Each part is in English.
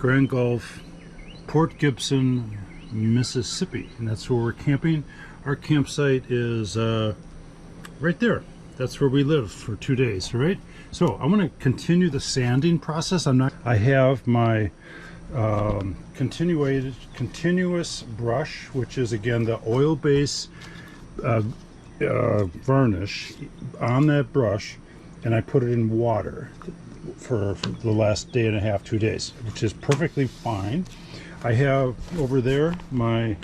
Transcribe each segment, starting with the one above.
Grand Gulf, Port Gibson, Mississippi, and that's where we're camping. Our campsite is right there. That's where we live for 2 days, right? So I'm going to continue the sanding process. I have my continuous brush, which is again the oil base varnish on that brush, and I put it in water for the last day and a half, 2 days, which is perfectly fine. I have over there my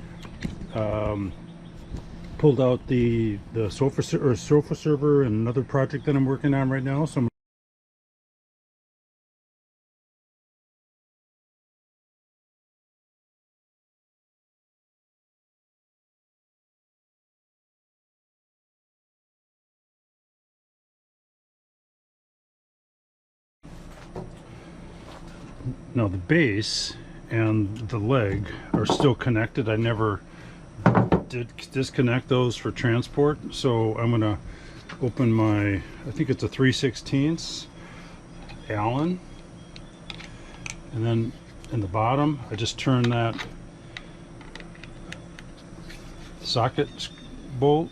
pulled out the sofa server and another project that I'm working on right now. So now the base and the leg are still connected. I never did disconnect those for transport, so I'm gonna open my, I think it's a 3/16 Allen, and then in the bottom I just turn that socket bolt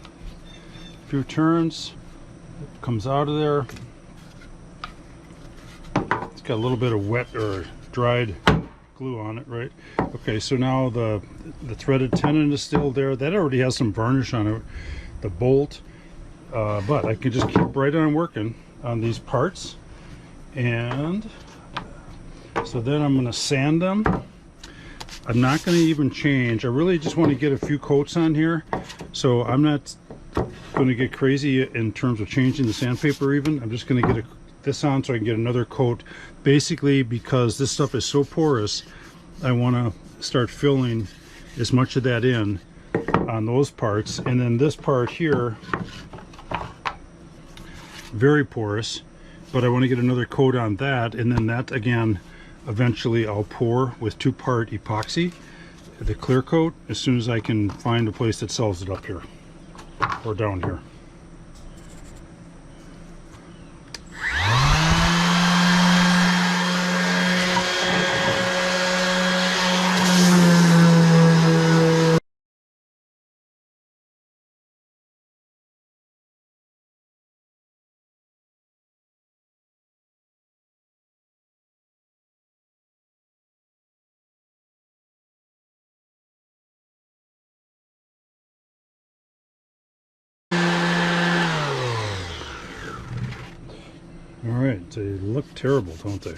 a few turns, it comes out of there. It's got a little bit of wet or dried glue on it, right? Okay, so now the threaded tenon is still there. That already has some varnish on it, the bolt, but I can just keep right on working on these parts. And so then I'm going to sand them. I'm not going to even change. I really just want to get a few coats on here, so I'm not going to get crazy in terms of changing the sandpaper even. I'm just going to get this on so I can get another coat, basically because this stuff is so porous. I want to start filling as much of that in on those parts, and then this part here, very porous, but I want to get another coat on that, and then that again eventually I'll pour with 2-part epoxy, the clear coat, as soon as I can find a place that sells it up here or down here. Alright, they look terrible, don't they?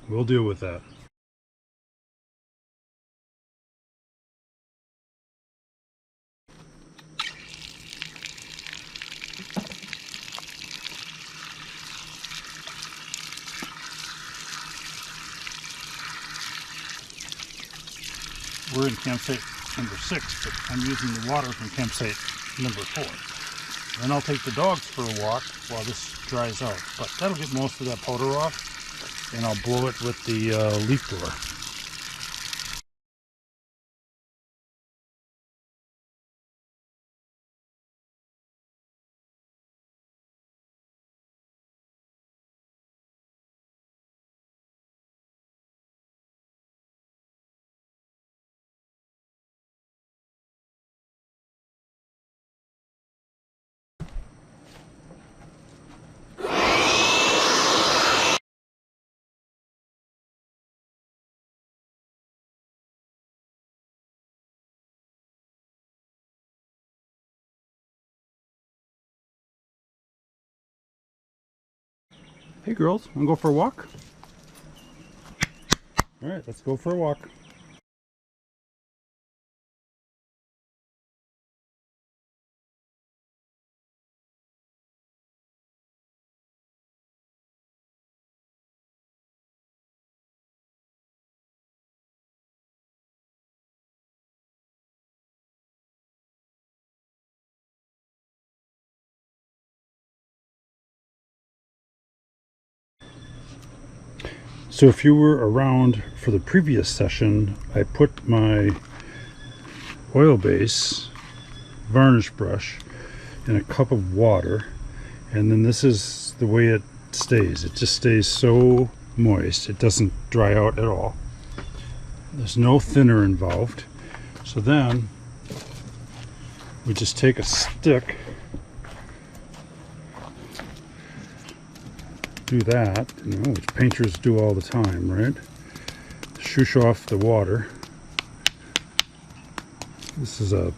We'll deal with that. We're in campsite number 6, but I'm using the water from campsite number 4. Then I'll take the dogs for a walk while this dries out. But that'll get most of that powder off, and I'll blow it with the leaf blower. Hey girls, wanna go for a walk? Alright, let's go for a walk. So if you were around for the previous session, I put my oil base varnish brush in a cup of water, and then this is the way it stays. It just stays so moist. It doesn't dry out at all. There's no thinner involved. So then we just take a stick, do that, you know, which painters do all the time, right? Shush off the water. This is a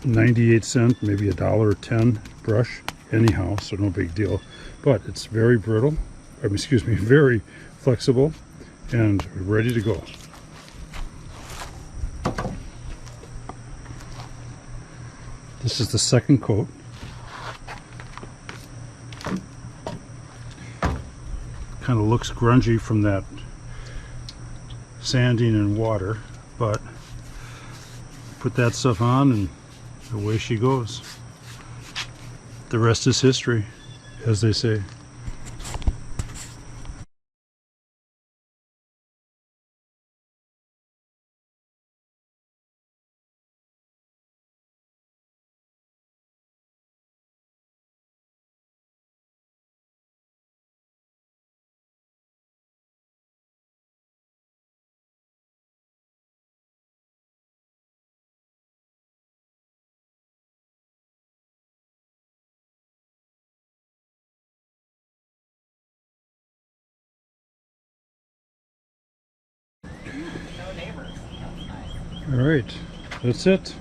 98-cent, maybe $1.10 brush, anyhow, so no big deal. But it's very brittle, excuse me, very flexible and ready to go. This is the second coat. Kind of looks grungy from that sanding and water, but put that stuff on and away she goes. The rest is history, as they say. All right, that's it.